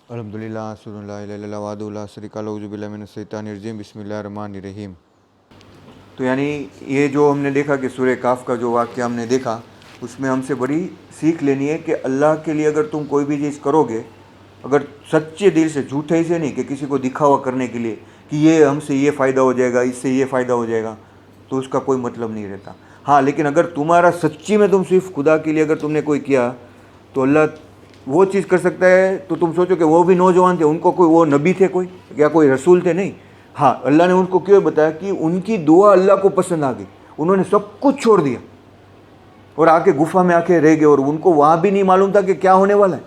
अल्हम्दुलिल्लाह अस्सलातु इल्ला वादुल्लाह शरीका लहू बिस्मिल्लाहिर रहमानिर रहीम बिस्मिल्लाहिर्रहमानिर्रहीम। तो यानी ये जो हमने देखा कि सूरह काफ का जो वाक़या हमने देखा, उसमें हमसे बड़ी सीख लेनी है कि अल्लाह के लिए अगर तुम कोई भी चीज़ करोगे, अगर सच्चे दिल से, झूठे से नहीं कि किसी को दिखावा करने के लिए कि ये हमसे ये फ़ायदा हो जाएगा, इससे ये फ़ायदा हो जाएगा, तो उसका कोई मतलब नहीं रहता। हाँ, लेकिन अगर तुम्हारा सच्ची में तुम सिर्फ खुदा के लिए अगर तुमने कोई किया तो अल्लाह वो चीज़ कर सकता है। तो तुम सोचो कि वो भी नौजवान थे, उनको कोई वो नबी थे कोई या कोई रसूल थे? नहीं। हाँ, अल्लाह ने उनको क्यों बताया कि उनकी दुआ अल्लाह को पसंद आ गई, उन्होंने सब कुछ छोड़ दिया और आके गुफा में आके रह गए और उनको वहाँ भी नहीं मालूम था कि क्या होने वाला है।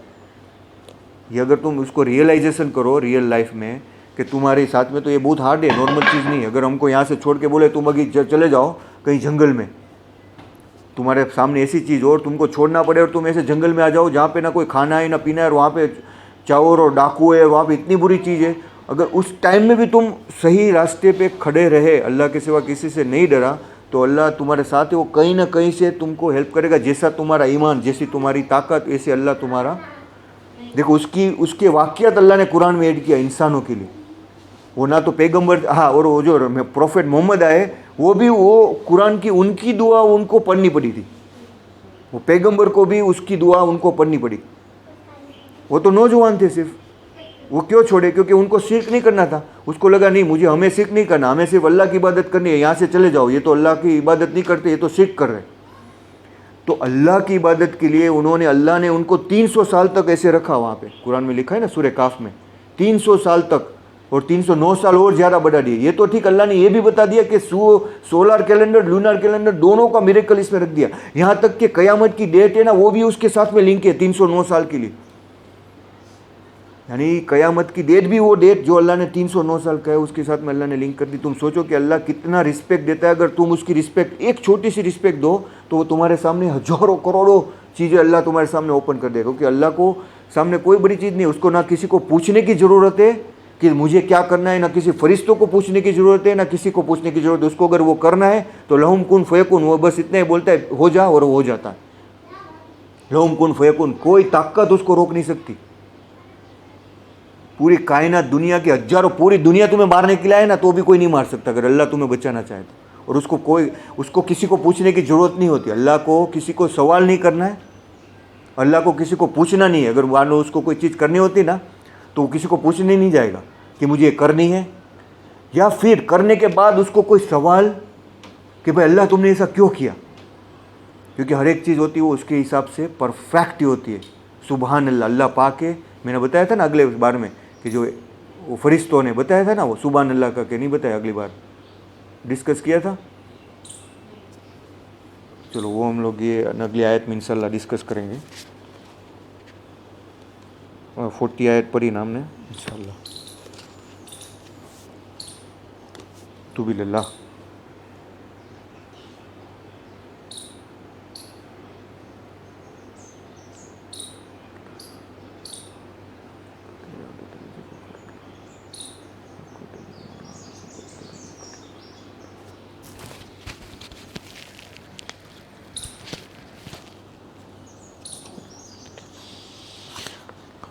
ये अगर तुम उसको रियलाइजेशन करो रियल लाइफ में कि तुम्हारे साथ में, तो ये बहुत हार्ड है, नॉर्मल चीज़ नहीं है। अगर हमको यहाँ से छोड़ के बोले तुम अभी चले जाओ कहीं जंगल में, तुम्हारे सामने ऐसी चीज़ हो और तुमको छोड़ना पड़े और तुम ऐसे जंगल में आ जाओ जहाँ पे ना कोई खाना है ना पीना है और वहाँ पे चोर और डाकू है, वहाँ पे इतनी बुरी चीज़ है, अगर उस टाइम में भी तुम सही रास्ते पे खड़े रहे, अल्लाह के सिवा किसी से नहीं डरा, तो अल्लाह तुम्हारे साथ है, वो कहीं ना कहीं से तुमको हेल्प करेगा। जैसा तुम्हारा ईमान, जैसी तुम्हारी ताकत, ऐसे अल्लाह तुम्हारा, देखो उसके वाक़यात अल्लाह ने कुरान में ऐड किया इंसानों के लिए। वो ना तो पैगंबर, हाँ, और वो जो प्रोफेट मोहम्मद आए वो भी वो कुरान की उनकी दुआ उनको पढ़नी पड़ी थी, वो पैगंबर को भी उसकी दुआ उनको पढ़नी पड़ी। वो तो नौजवान थे सिर्फ, वो क्यों छोड़े? क्योंकि उनको शिर्क नहीं करना था। उसको लगा नहीं, मुझे हमें शिर्क नहीं करना, हमें सिर्फ अल्लाह की इबादत करनी है, यहाँ से चले जाओ, ये तो अल्लाह की इबादत नहीं करते, ये तो शिर्क कर रहे। तो अल्लाह की इबादत के लिए उन्होंने, अल्लाह ने उनको 300 साल तक ऐसे रखा। वहाँ पे कुरान में लिखा है ना सूरह काफ में 300 साल तक, और 309 साल और ज़्यादा बढ़ा दिए। ये तो ठीक, अल्लाह ने ये भी बता दिया कि सोलर कैलेंडर, लूनर कैलेंडर, दोनों का मिरेकल इसमें रख दिया। यहाँ तक कि क़यामत की डेट है ना, वो भी उसके साथ में लिंक है 309 साल के लिए। यानी क़यामत की डेट भी वो डेट जो अल्लाह ने 309 साल का है उसके साथ में अल्लाह ने लिंक कर दी। तुम सोचो कि अल्लाह कितना रिस्पेक्ट देता है। अगर तुम उसकी रिस्पेक्ट, एक छोटी सी रिस्पेक्ट दो, तो वो तुम्हारे सामने हजारों करोड़ों चीज़ें अल्लाह तुम्हारे सामने ओपन कर देगा। क्योंकि अल्लाह को सामने कोई बड़ी चीज़ नहीं, उसको ना किसी को पूछने की ज़रूरत है कि मुझे क्या करना है, ना किसी फरिश्तों को पूछने की ज़रूरत है, ना किसी को पूछने की ज़रूरत है। उसको अगर वो करना है तो लहुम कुन फयकुन, वो बस इतना ही बोलता है हो जा, और वो हो जाता है। लहुम कुन फयकुन, कोई ताकत उसको रोक नहीं सकती। पूरी कायनात, दुनिया की हजारों, पूरी दुनिया तुम्हें मारने के लिए आए ना तो भी कोई नहीं मार सकता अगर अल्लाह तुम्हें बचाना चाहे तो। और उसको किसी को पूछने की ज़रूरत नहीं होती। अल्लाह को किसी को सवाल नहीं करना है, अल्लाह को किसी को पूछना नहीं है। अगर मान लो उसको कोई चीज़ करनी होती ना तो वो किसी को पूछने नहीं जाएगा कि मुझे ये करनी है, या फिर करने के बाद उसको कोई सवाल कि भाई अल्लाह तुमने ऐसा क्यों किया। क्योंकि हर एक चीज़ होती है वो उसके हिसाब से परफेक्ट ही होती है। सुबहान अल्लाह, अल्लाह पाक है। मैंने बताया था ना अगले बार में कि जो वो फरिश्तों ने बताया था ना, वो सुबहान अल्लाह का, कि नहीं बताया? अगली बार डिस्कस किया था। चलो वो हम लोग ये अगली आयत में इंशाल्लाह डिस्कस करेंगे। 40 आयत पढ़ी ना हमने इंशाल्लाह। तू भी लल्ला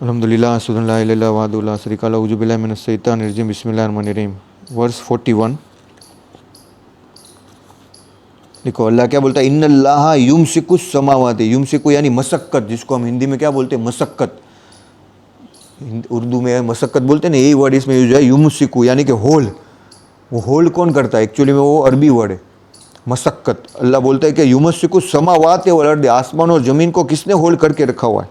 अल्हम्दुलिल्लाह अस्सलातु इल्ला वादुल्लाह शरीका लहू बिस्मिल्लाहिर रहमानिर रहीम बिस्मिल्लाहिर्रहमानिर्रहीम। वर्स 41 देखो, अल्लाह क्या बोलता है? इन्नल्लाह युमसिकुस समावाति, युमसिकु यानी मशक्क़त, जिसको हम हिंदी में क्या बोलते हैं? मशक्क़त। उर्दू में मशक्क़त बोलते हैं ना, यही वर्ड इसमें यूज है, युमसिकु यानी कि होल। वो होल्ड कौन करता है? एक्चुअली में वो अरबी वर्ड है मशक्क़त। अल्लाह बोलता है कि युमसिकुस समावाति वल अर्द, आसमान और ज़मीन को किसने होल्ड करके रखा हुआ है?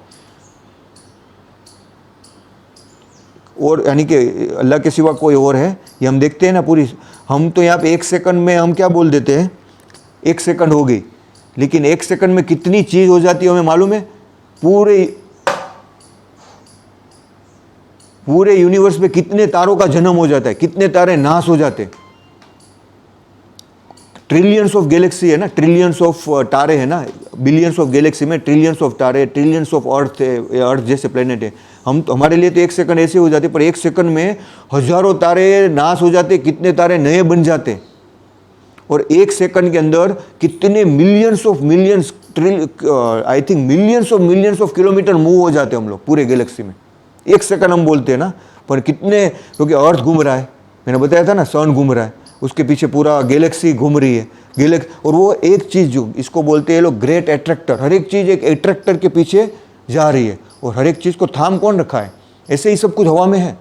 और यानी कि अल्लाह के सिवा कोई और है? ये हम देखते हैं ना पूरी। हम तो यहाँ पे 1 सेकंड में हम क्या बोल देते हैं, 1 सेकंड हो गई, लेकिन 1 सेकंड में कितनी चीज़ हो जाती है हमें मालूम है? पूरे यूनिवर्स में कितने तारों का जन्म हो जाता है, कितने तारे नाश हो जाते हैं। ट्रिलियंस ऑफ गैलेक्सी है ना, ट्रिलियंस ऑफ तारे है ना, बिलियंस ऑफ गैलेक्सी में ट्रिलियंस ऑफ तारे, ट्रिलियंस ऑफ अर्थ है, अर्थ जैसे प्लेनेट है। हम तो, हमारे लिए तो 1 सेकंड ऐसे हो जाते, पर 1 सेकंड में हजारों तारे नाश हो जाते, कितने तारे नए बन जाते। और 1 सेकंड के अंदर कितने millions of millions, I think millions of kilometre move हो जाते हम लोग पूरे गैलेक्सी में एक सेकंड हम बोलते हैं ना, पर कितने, क्योंकि अर्थ घूम रहा है, मैंने बताया था ना, सन घूम रहा है, उसके पीछे पूरा गैलेक्सी घूम रही है, और वो एक चीज़ जो इसको बोलते हैं लोग ग्रेट एट्रैक्टर, हर एक चीज़ एक एट्रैक्टर के पीछे जा रही है, और हर एक चीज़ को थाम कौन रखा है? ऐसे ही सब कुछ हवा में है।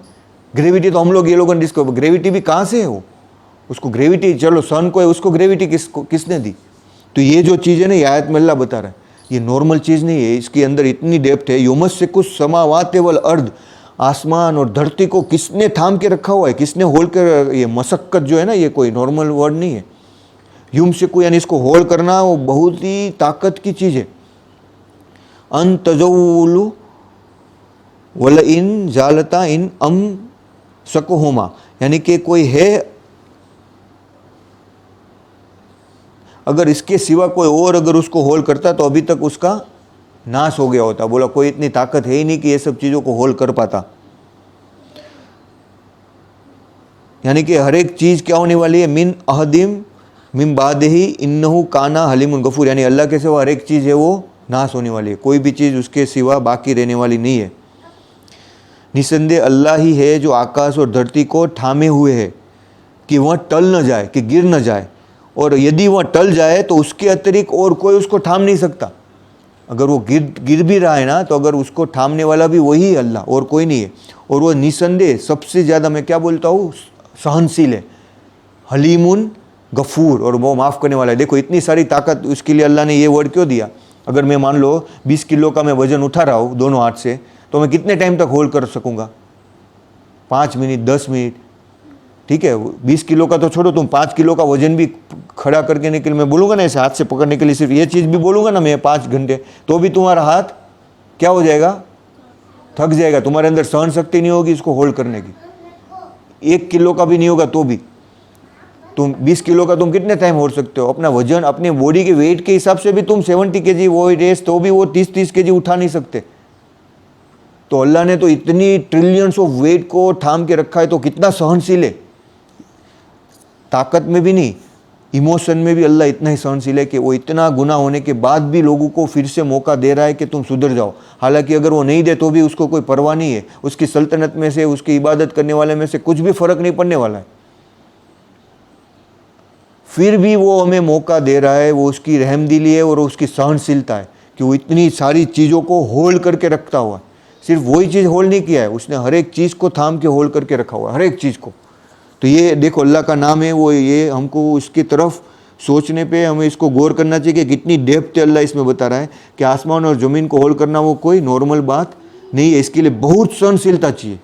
ग्रेविटी तो हम लोग ये लोगों ने डिस्कवर, ग्रेविटी भी कहाँ से है वो, उसको ग्रेविटी, चलो सन को है, उसको ग्रेविटी किसने दी? तो ये जो चीज़ है ना, ये आयत में अल्लाह बता रहा है, ये नॉर्मल चीज़ नहीं है, इसके अंदर इतनी डेप्थ है। युमस से कुछ समावात वल अर्द, आसमान और धरती को किसने थाम के रखा हुआ है, किसने होल्ड कर, ये मशक्कत जो है ना, ये कोई नॉर्मल वर्ड नहीं है। युम से कोई, यानी इसको होल्ड करना वो बहुत ही ताकत की चीज़ है। अन तजौलु वल इन जालता इन अम सकोहुमा, यानी कि कोई है, अगर इसके सिवा कोई और अगर उसको होल्ड करता तो अभी तक उसका नाश हो गया होता। बोला कोई इतनी ताकत है ही नहीं कि ये सब चीज़ों को होल्ड कर पाता। यानी कि हर एक चीज़ क्या होने वाली है, मिन अहदिम मिन बादही इन्नहु काना हलीमुन गफूर, यानी अल्लाह के सिवा हर एक चीज़ है वो नाश होने वाली है, कोई भी चीज़ उसके सिवा बाकी रहने वाली नहीं है। निसंदेह अल्लाह ही है जो आकाश और धरती को थामे हुए है कि वह टल न जाए, कि गिर न जाए, और यदि वह टल जाए तो उसके अतिरिक्त और कोई उसको थाम नहीं सकता। अगर वो गिर भी रहा है ना, तो अगर उसको थामने वाला भी वही अल्लाह, और कोई नहीं है। और वो निसंदेह सबसे ज़्यादा, मैं क्या बोलता हूँ, सहनशील है, हलीमुन गफूर, और वो माफ़ करने वाला है। देखो इतनी सारी ताकत उसके लिए अल्लाह ने ये वर्ड क्यों दिया? अगर मैं मान लो 20 किलो का मैं वज़न उठा रहा हूँ दोनों हाथ से, तो मैं कितने टाइम तक होल्ड कर सकूँगा? 5 मिनट, 10 मिनट, ठीक है। 20 किलो का तो छोड़ो, तुम 5 किलो का वजन भी खड़ा करके के लिए मैं बोलूँगा ना, ऐसे हाथ से पकड़ने के लिए सिर्फ ये चीज़ भी बोलूँगा ना मैं 5 घंटे, तो भी तुम्हारा हाथ क्या हो जाएगा? थक जाएगा, तुम्हारे अंदर सहन शक्ति नहीं होगी इसको होल्ड करने की। 1 किलो का भी नहीं होगा तो भी तुम 20 किलो का तुम कितने टाइम होल्ड सकते हो? अपना वजन, अपने बॉडी के वेट के हिसाब से भी तुम 70 kg वो रेस, तो भी वो 30 kg उठा नहीं सकते। तो अल्लाह ने तो इतनी ट्रिलियंस ऑफ वेट को थाम के रखा है, तो कितना सहनशील है। ताकत में भी नहीं, इमोशन में भी अल्लाह इतना ही सहनशील है कि वो इतना गुनाह होने के बाद भी लोगों को फिर से मौका दे रहा है कि तुम सुधर जाओ। हालांकि अगर वो नहीं दे तो भी उसको कोई परवाह नहीं है, उसकी सल्तनत में से, उसकी इबादत करने वाले में से कुछ भी फ़र्क नहीं पड़ने वाला है। फिर भी वो हमें मौका दे रहा है, वो उसकी रहमदिली है और उसकी सहनशीलता है कि वो इतनी सारी चीज़ों को होल्ड करके रखता हुआ। सिर्फ वही चीज़ होल्ड नहीं किया है, उसने हर एक चीज़ को थाम के होल्ड करके रखा हुआ, हर एक चीज़ को। तो ये देखो अल्लाह का नाम है वो, ये हमको इसकी तरफ सोचने पे हमें इसको गौर करना चाहिए कि कितनी डेप्थ अल्लाह इसमें बता रहा है कि आसमान और ज़मीन को होल्ड करना वो कोई नॉर्मल बात नहीं है। इसके लिए बहुत सहनशीलता चाहिए,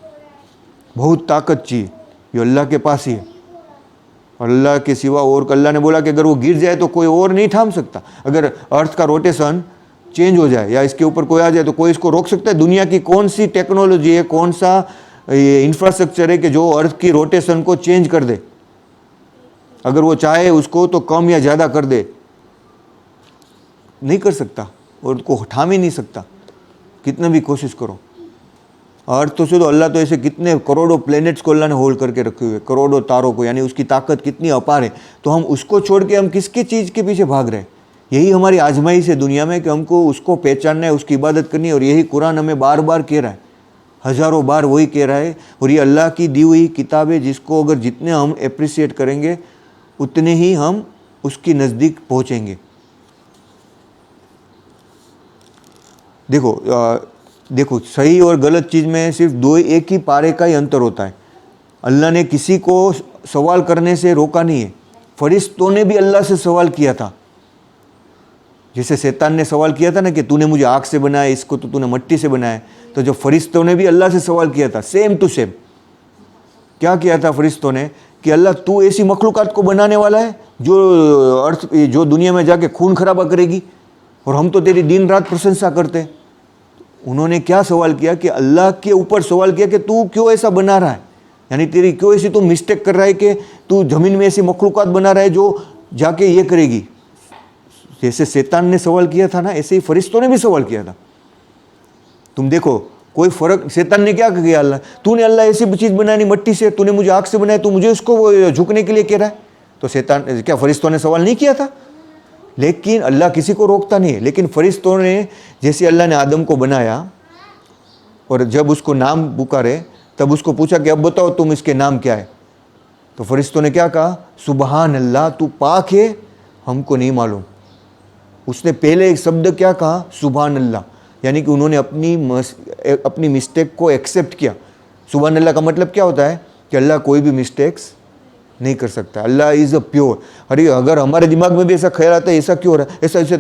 बहुत ताकत चाहिए, ये अल्लाह के पास ही है। और अल्लाह के सिवा और, अल्लाह ने बोला कि अगर वो गिर जाए तो कोई और नहीं थाम सकता। अगर अर्थ का रोटेशन चेंज हो जाए या इसके ऊपर कोई आ जाए तो कोई इसको रोक सकता है? दुनिया की कौन सी टेक्नोलॉजी है, कौन सा ये इंफ्रास्ट्रक्चर है कि जो अर्थ की रोटेशन को चेंज कर दे? अगर वो चाहे उसको तो कम या ज़्यादा कर दे, नहीं कर सकता और उसको थाम ही नहीं सकता, कितना भी कोशिश करो। अर्थ तो शुद्ध, अल्लाह तो ऐसे कितने करोड़ों प्लैनेट्स को अल्लाह ने होल्ड करके रखे हुए, करोड़ों तारों को, यानी उसकी ताकत कितनी अपार है। तो हम उसको छोड़ के हम किसके चीज़ के पीछे भाग रहे हैं? यही हमारी आजमाइश है दुनिया में कि हमको उसको पहचानना है, उसकी इबादत करनी है। और यही कुरान हमें बार बार कह रहा है, हज़ारों बार वही कह रहा है। और ये अल्लाह की दी हुई किताब है जिसको अगर जितने हम अप्रिशिएट करेंगे उतने ही हम उसकी नज़दीक पहुँचेंगे। देखो सही और गलत चीज़ में सिर्फ दो, एक ही पारे का ही अंतर होता है। अल्लाह ने किसी को सवाल करने से रोका नहीं है। फरिश्तों ने भी अल्लाह से सवाल किया था, जैसे शैतान ने सवाल किया था ना कि तूने मुझे आग से बनाया, इसको तो तूने मिट्टी से बनाया। तो जो फरिश्तों ने भी अल्लाह से सवाल किया था, सेम टू सेम। क्या किया था फरिश्तों ने कि अल्लाह तू ऐसी मखलूकात को बनाने वाला है जो दुनिया में जाके खून खराबा करेगी, और हम तो तेरी दिन रात प्रशंसा करते हैं। उन्होंने क्या सवाल किया कि अल्लाह के ऊपर सवाल किया कि तू क्यों ऐसा बना रहा है, यानी तेरी क्यों ऐसी तू मिस्टेक कर रहा है कि तू ज़मीन में ऐसी मखलूकात बना रहा है जो जाके ये करेगी। जैसे शैतान ने सवाल किया था ना, ऐसे ही फरिश्तों ने भी सवाल किया था। तुम देखो कोई फ़र्क, शैतान ने क्या किया? अल्लाह, तूने अल्लाह ऐसी चीज़ बनानी मिट्टी से, तूने मुझे आग से बनाया, तू मुझे उसको झुकने के लिए कह रहा है। तो शैतान क्या फरिश्तों ने सवाल नहीं किया था? लेकिन अल्लाह किसी को रोकता नहीं है। लेकिन फरिश्तों ने, जैसे अल्लाह ने आदम को बनाया और जब उसको नाम पुकारे तब उसको पूछा कि अब बताओ तुम इसके नाम क्या है। तो फरिश्तों ने क्या कहा, सुबहान अल्लाह, तू पाक है, हमको नहीं मालूम। उसने पहले एक शब्द क्या कहा, सुबहान अल्लाह, यानी कि उन्होंने अपनी मिस्टेक को एक्सेप्ट किया। सुबहान अल्लाह का मतलब क्या होता है कि अल्लाह कोई भी मिस्टेक्स नहीं कर सकता, अल्लाह इज़ अ प्योर। अरे अगर हमारे दिमाग में भी ऐसा ख्याल आता है ऐसा क्यों हो रहा है, ऐसा ऐसे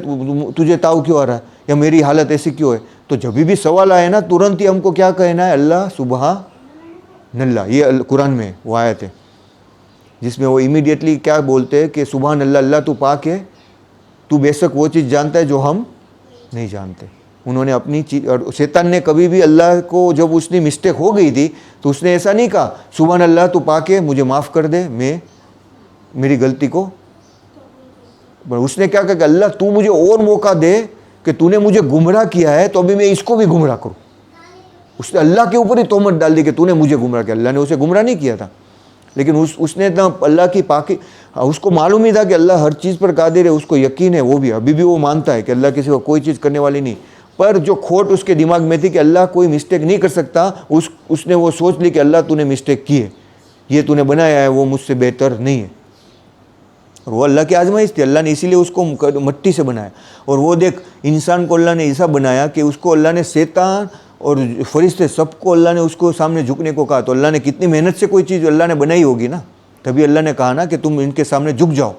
तुझे ताव क्यों आ रहा है, या मेरी हालत ऐसी क्यों है, तो जब भी सवाल आए ना तुरंत ही हमको क्या कहना है, अल्लाह सुबहान अल्लाह। ये कुरान में वो आयत है जिसमें वो इमीडिएटली क्या बोलते हैं कि सुबहान अल्लाह, अल्लाह तू पाक है, तू बेशक वो चीज़ जानता है जो हम नहीं जानते। उन्होंने अपनी चीज़, और शैतान ने कभी भी अल्लाह को, जब उसने मिस्टेक हो गई थी तो उसने ऐसा नहीं कहा सुबहान अल्लाह तू पाक है, मुझे माफ़ कर दे, मैं मेरी गलती को, उसने क्या कहा कि अल्लाह तू मुझे और मौका दे कि तूने मुझे गुमराह किया है तो अभी मैं इसको भी गुमराह करूँ। उसने अल्लाह के ऊपर ही तोहमत डाल दी कि तूने मुझे गुमराह किया। अल्लाह ने उसे गुमराह नहीं किया था, लेकिन उसने ना अल्लाह की पाकी, उसको मालूम ही था कि अल्लाह हर चीज़ पर कादिर है, उसको यकीन है, वो भी अभी भी वो मानता है कि अल्लाह किसी को कोई चीज़ करने वाली नहीं। पर जो खोट उसके दिमाग में थी कि अल्लाह कोई मिस्टेक नहीं कर सकता, उसने वो सोच ली कि अल्लाह तूने मिस्टेक की है, ये तूने बनाया है, वो मुझसे बेहतर नहीं है। और वो अल्लाह की आजमाइश थी, अल्लाह ने इसीलिए उसको मिट्टी से बनाया। और वो देख, इंसान को अल्लाह ने ऐसा बनाया कि उसको अल्लाह ने, शैतान और फरिश्ते सबको अल्लाह ने उसको सामने झुकने को कहा। तो अल्लाह ने कितनी मेहनत से कोई चीज़ अल्लाह ने बनाई होगी ना, तभी अल्लाह ने कहा ना कि तुम इनके सामने झुक जाओ।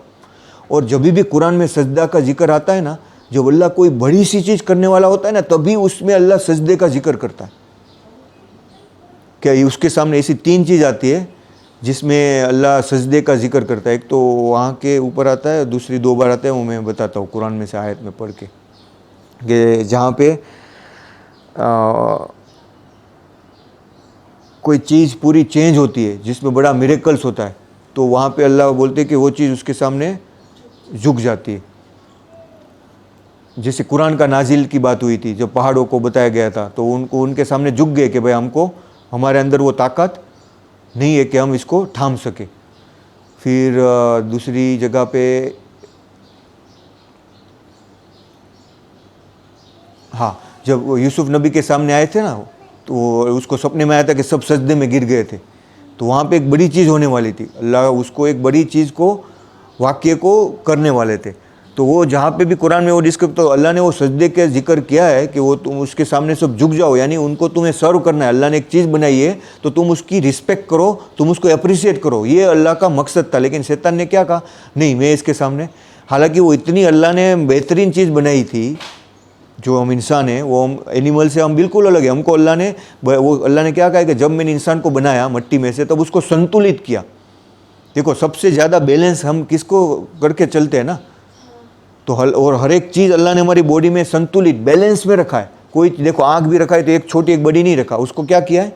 और जब भी कुरान में सजदा का जिक्र आता है ना, जब अल्लाह कोई बड़ी सी चीज़ करने वाला होता है ना, तभी उसमें अल्लाह सजदे का जिक्र करता है। क्या उसके सामने ऐसी 3 चीज़ आती है जिसमें अल्लाह सजदे का जिक्र करता है। एक तो वहाँ के ऊपर आता है, दूसरी 2 बार आता है, वो मैं बताता हूँ कुरान में से आयत में पढ़ के, कि जहाँ पे कोई चीज़ पूरी चेंज होती है, जिसमें बड़ा मिरेकल्स होता है, तो वहाँ पे अल्लाह बोलते हैं कि वो चीज़ उसके सामने झुक जाती है। जैसे कुरान का नाजिल की बात हुई थी, जब पहाड़ों को बताया गया था, तो उनको उनके सामने झुक गए कि भाई हमको, हमारे अंदर वो ताकत नहीं है कि हम इसको थाम सके। फिर दूसरी जगह पे, हाँ, जब वो यूसुफ नबी के सामने आए थे ना, तो उसको सपने में आया था कि सब सजदे में गिर गए थे, तो वहाँ पे एक बड़ी चीज़ होने वाली थी, अल्लाह उसको एक बड़ी चीज़ को, वाक्य को करने वाले थे। तो वो जहाँ पे भी कुरान में वो डिस्क्राइब, तो अल्लाह ने वो सजदे के जिक्र किया है कि वो तुम उसके सामने सब झुक जाओ, यानी उनको तुम्हें सर्व करना है। अल्लाह ने एक चीज़ बनाई है तो तुम उसकी रिस्पेक्ट करो, तुम उसको अप्रिशिएट करो, ये अल्लाह का मकसद था। लेकिन शैतान ने क्या कहा, नहीं मैं इसके सामने, हालांकि वो इतनी अल्लाह ने बेहतरीन चीज़ बनाई थी, जो हम इंसान हैं वो हम एनिमल से हम बिल्कुल अलग है। हमको अल्लाह ने क्या कहा कि जब मैंने इंसान को बनाया मिट्टी में से, तब उसको संतुलित किया। देखो सबसे ज़्यादा बैलेंस हम किसको करके चलते हैं ना, तो और हर एक चीज़ अल्लाह ने हमारी बॉडी में संतुलित बैलेंस में रखा है। कोई देखो आँख भी रखा है तो एक छोटी एक बड़ी नहीं रखा, उसको क्या किया है,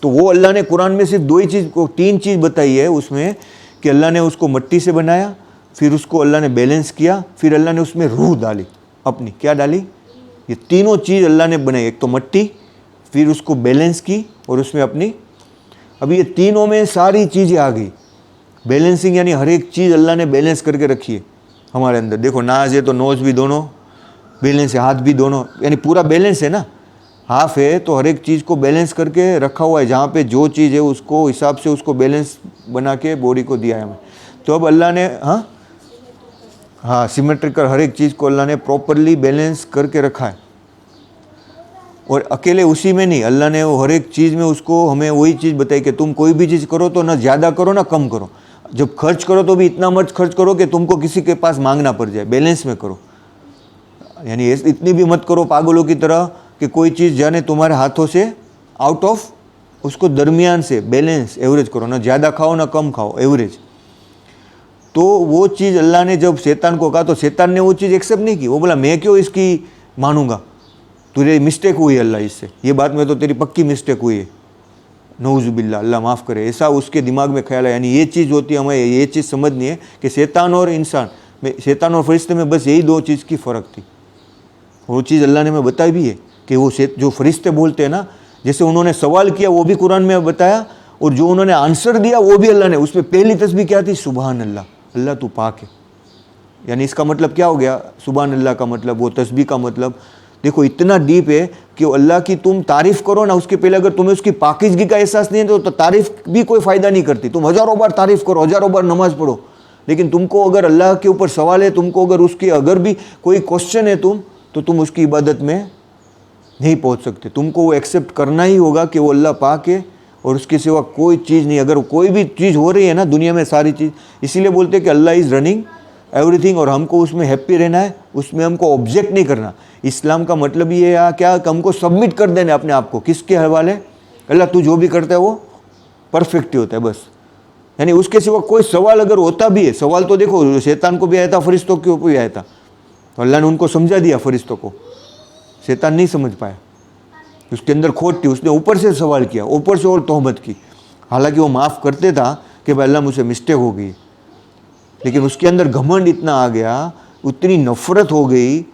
तो वो अल्लाह ने कुरान में सिर्फ 2 ही चीज़ को 3 चीज़ बताई है उसमें, कि अल्लाह ने उसको मिट्टी से बनाया, फिर उसको अल्लाह ने बैलेंस किया, फिर अल्लाह ने उसमें रूह डाली अपनी, क्या डाली, ये तीनों चीज़ अल्लाह ने बनाई। एक तो मिट्टी, फिर उसको बैलेंस की, और उसमें अपनी, अभी ये तीनों में सारी चीज़ें आ गई। बैलेंसिंग यानी हर एक चीज़ अल्लाह ने बैलेंस करके रखी है हमारे अंदर। देखो नाज है तो नोज भी दोनों बैलेंस है, हाथ भी दोनों, यानी पूरा बैलेंस है ना। हाफ है तो हर एक चीज़ को बैलेंस करके रखा हुआ है, जहाँ पे जो चीज़ है उसको हिसाब से उसको बैलेंस बना के बॉडी को दिया है हमें। तो अब अल्लाह ने हाँ सिमेट्रिकल हर एक चीज़ को अल्लाह ने प्रॉपरली बैलेंस करके रखा है। और अकेले उसी में नहीं, अल्लाह ने वो हर एक चीज़ में उसको हमें वही चीज़ बताई कि तुम कोई भी चीज़ करो तो ना ज़्यादा करो ना कम करो, जब खर्च करो तो भी इतना मत खर्च करो कि तुमको किसी के पास मांगना पड़ जाए, बैलेंस में करो। यानी इतनी भी मत करो पागलों की तरह कि कोई चीज़ जाने तुम्हारे हाथों से आउट ऑफ, उसको दरमियान से बैलेंस एवरेज करो, ना ज़्यादा खाओ ना कम खाओ, एवरेज। तो वो चीज़ अल्लाह ने जब शैतान को कहा तो शैतान ने वो चीज़ एक्सेप्ट नहीं की। वो बोला मैं क्यों इसकी मानूंगा, तुझे मिस्टेक हुई है अल्लाह इससे, ये बात में तो तेरी पक्की मिस्टेक हुई है, नऊज़ुबिल्लाह, अल्लाह माफ़ करे, ऐसा उसके दिमाग में ख्याल है। यानी ये चीज़ होती है, हमें ये चीज़ समझनी है कि शैतान और इंसान में, शैतान और फरिश्ते में बस यही 2 चीज़ की फ़र्क थी। वो चीज़ अल्लाह ने हमें बताई भी है कि वो जो फरिश्ते बोलते हैं ना, जैसे उन्होंने सवाल किया वो भी कुरान में बताया, और जो उन्होंने आंसर दिया वो भी अल्लाह ने, उसमें पहली तस्बीह क्या थी, सुबहान अल्लाह, अल्लाह तू पाक है। यानी इसका मतलब क्या हो गया, सुबहान अल्लाह का मतलब, वो तस्बीह का मतलब, देखो इतना डीप है कि अल्लाह की तुम तारीफ़ करो ना, उसके पहले अगर तुम्हें उसकी पाकीज़गी का एहसास नहीं है तो तारीफ़ भी कोई फ़ायदा नहीं करती। तुम हज़ारों बार तारीफ़ करो, हज़ारों बार नमाज़ पढ़ो, लेकिन तुमको अगर अल्लाह के ऊपर सवाल है, तुमको अगर उसकी अगर भी कोई क्वेश्चन है तो तुम उसकी इबादत में नहीं पहुंच सकते। तुमको वो एक्सेप्ट करना ही होगा कि वो अल्लाह पाक है और उसके सिवा कोई चीज़ नहीं। अगर कोई भी चीज़ हो रही है ना दुनिया में, सारी चीज़, इसीलिए बोलते हैं कि अल्लाह इज़ रनिंग एवरीथिंग, और हमको उसमें हैप्पी रहना है, उसमें हमको ऑब्जेक्ट नहीं करना। इस्लाम का मतलब ये है क्या कि हमको सबमिट कर देना अपने आप को, किसके हवाले? अल्लाह तू जो भी करता है वो परफेक्ट ही होता है बस। यानी उसके सिवा कोई सवाल अगर होता भी है, सवाल तो देखो शैतान को भी आया था, फरिश्तों के ऊपर भी आया था, तो अल्लाह ने उनको समझा दिया फरिश्तों को, शैतान नहीं समझ पाया, उसके अंदर खोट थी, उसने ऊपर से सवाल किया, ऊपर से और तोहमत की। हालांकि वो माफ़ करते था कि भाई अल्लाह मुझसे मिस्टेक हो गई, लेकिन उसके अंदर घमंड इतना आ गया, उतनी नफ़रत हो गई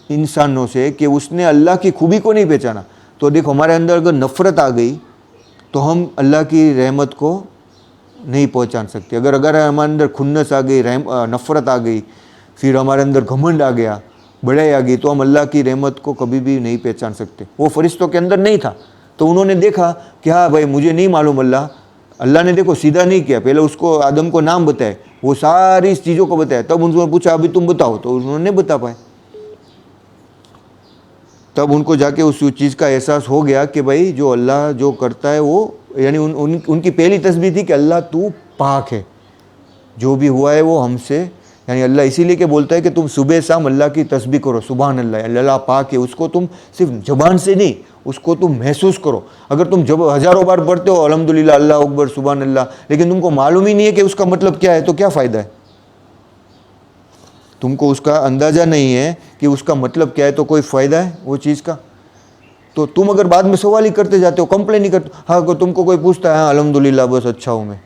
इंसानों से कि उसने अल्लाह की खूबी को नहीं पहचाना। तो देखो हमारे अंदर अगर नफ़रत आ गई तो हम अल्लाह की रहमत को नहीं पहचान सकते। अगर हमारे अंदर खुन्नस आ गई, नफ़रत आ गई, फिर हमारे अंदर घमंड आ गया, बड़ाई आ गई, तो हम अल्लाह की रहमत को कभी भी नहीं पहचान सकते। वो फरिश्तों के अंदर नहीं था, तो उन्होंने देखा कि हाँ भाई मुझे नहीं मालूम अल्लाह ने देखो सीधा नहीं किया, पहले उसको आदम को नाम बताए, वो सारी चीज़ों को बताया, तब उन्होंने पूछा अभी तुम बताओ, तो उन्होंने बता पाए। तब उनको जाके उस चीज़ का एहसास हो गया कि भाई जो अल्लाह जो करता है वो, यानी उनकी पहली तस्बीह थी कि अल्लाह तू पाक है, जो भी हुआ है वो हमसे, यानी अल्लाह इसीलिए के बोलता है कि तुम सुबह शाम अल्लाह की तस्बीह करो, सुभान अल्लाह, अल्लाह पाक है। उसको तुम सिर्फ ज़बान से नहीं, उसको तुम महसूस करो। अगर तुम जब हज़ारों बार पढ़ते हो अल्हम्दुलिल्लाह, अल्लाह अकबर, सुभान अल्लाह, लेकिन तुमको मालूम ही नहीं है कि उसका मतलब क्या है, तो क्या फ़ायदा है? तुमको उसका अंदाज़ा नहीं है कि उसका मतलब क्या है, तो कोई फ़ायदा है वो चीज़ का? तो तुम अगर बाद में सवाल ही करते जाते हो, कंप्लेन ही करते, हाँ अगर तुमको कोई पूछता है हाँ अल्हम्दुलिल्लाह बस अच्छा हूँ मैं,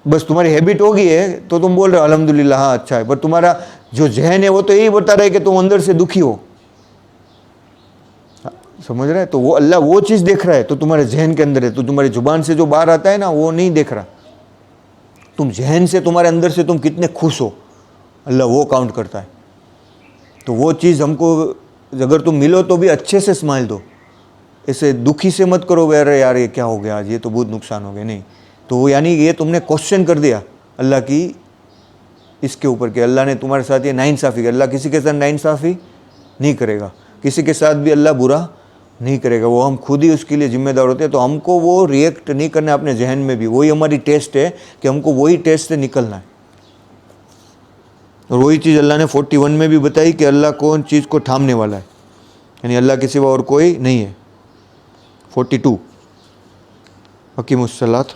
बस तुम्हारी हैबिट हो गई है तो तुम बोल रहे हो अल्हम्दुलिल्लाह हाँ अच्छा है, पर तुम्हारा जो जहन है वो तो यही बता रहा है कि तुम अंदर से दुखी हो। समझ रहे हैं? तो वो अल्लाह वो चीज़ देख रहा है, तो तुम्हारे जहन के अंदर है, तो तुम्हारी जुबान से जो बाहर आता है ना वो नहीं देख रहा। तुम जहन से, तुम्हारे अंदर से तुम कितने खुश हो, अल्लाह वो काउंट करता है। तो वो चीज़ हमको, अगर तुम मिलो तो भी अच्छे से स्माइल दो, ऐसे दुखी से मत करो अरे यार ये क्या हो गया आज, ये तो बहुत नुकसान हो गया, नहीं। तो यानी ये तुमने क्वेश्चन कर दिया अल्लाह की इसके ऊपर कि अल्लाह ने तुम्हारे साथ ये नाइंसाफ़ी, अल्लाह किसी के साथ नाइंसाफ़ी नहीं करेगा, किसी के साथ भी अल्लाह बुरा नहीं करेगा, वो हम खुद ही उसके लिए जिम्मेदार होते हैं। तो हमको वो रिएक्ट नहीं करना है अपने जहन में भी, वही हमारी टेस्ट है कि हमको वही टेस्ट से निकलना है। और वही चीज़ अल्लाह ने 41 में भी बताई कि अल्लाह कौन चीज़ को थामने वाला है, यानी अल्लाह के सिवा और कोई नहीं है। 42 अकीमुस्सलात।